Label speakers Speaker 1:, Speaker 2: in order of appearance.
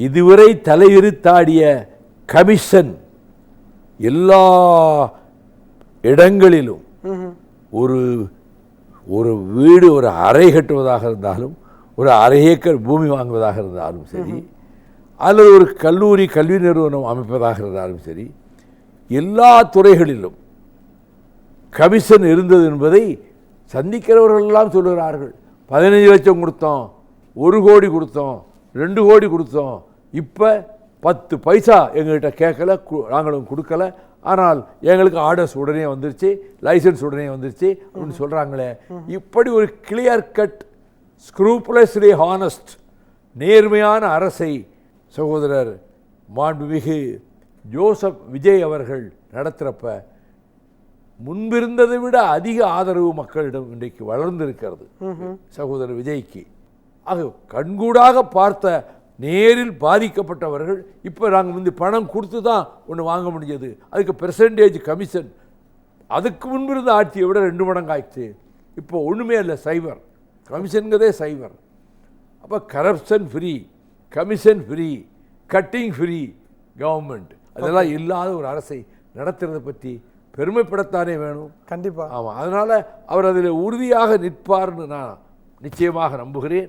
Speaker 1: இதுவரை தலைவிரித்தாடிய கமிஷன் எல்லா இடங்களிலும் ஒரு ஒரு வீடு ஒரு அறை கட்டுவதாக இருந்தாலும் ஒரு அரை ஏக்கர் பூமி வாங்குவதாக இருந்தாலும் சரி, அல்லது ஒரு கல்லூரி கல்வி நிறுவனம் அமைப்பதாக இருந்தாலும் சரி, எல்லா துறைகளிலும் கமிஷன் இருந்தது என்பதை சந்திக்கிறவர்களெல்லாம் சொல்லுகிறார்கள். 15 லட்சம் கொடுத்தோம், 1 கோடி கொடுத்தோம், 2 கோடி கொடுத்தோம், இப்போ 10 பைசா எங்கள்கிட்ட கேட்கல, நாங்களும் கொடுக்கல, ஆனால் எங்களுக்கு ஆர்டர்ஸ் உடனே வந்துருச்சு, லைசன்ஸ் உடனே வந்துருச்சு அப்படின்னு சொல்கிறாங்களே. இப்படி ஒரு கிளியர் கட் ஸ்க்ரூப்லெஸ்லி ஹானஸ்ட் நேர்மையான அரசை சகோதரர் மாண்புமிகு ஜோசப் விஜய் அவர்கள் நடத்துகிறப்ப முன்பிருந்ததை விட அதிக ஆதரவு மக்களிடம் இன்றைக்கு வளர்ந்திருக்கிறது சகோதரர் விஜய்க்கு. ஆக கண்கூடாக பார்த்த நேரில் பாதிக்கப்பட்டவர்கள் இப்போ நாங்கள் முந்தி பணம் கொடுத்து தான் ஒன்று வாங்க முடிஞ்சது, அதுக்கு பெர்சன்டேஜ் கமிஷன் அதுக்கு முன்பிருந்த ஆட்சியை விட 2 மடங்கு ஆயிடுச்சு. இப்போ ஒன்றுமே இல்லை, சைபர் கமிஷனுங்கிறதே சைபர். அப்போ corruption free, commission free, cutting free government, அதெல்லாம் இல்லாத ஒரு அரசை நடத்துறதை பற்றி பெருமைப்படத்தானே வேணும்.
Speaker 2: கண்டிப்பாக.
Speaker 1: ஆமாம், அதனால் அவர் அதில் உறுதியாக நிற்பார்னு நான் நிச்சயமாக நம்புகிறேன்.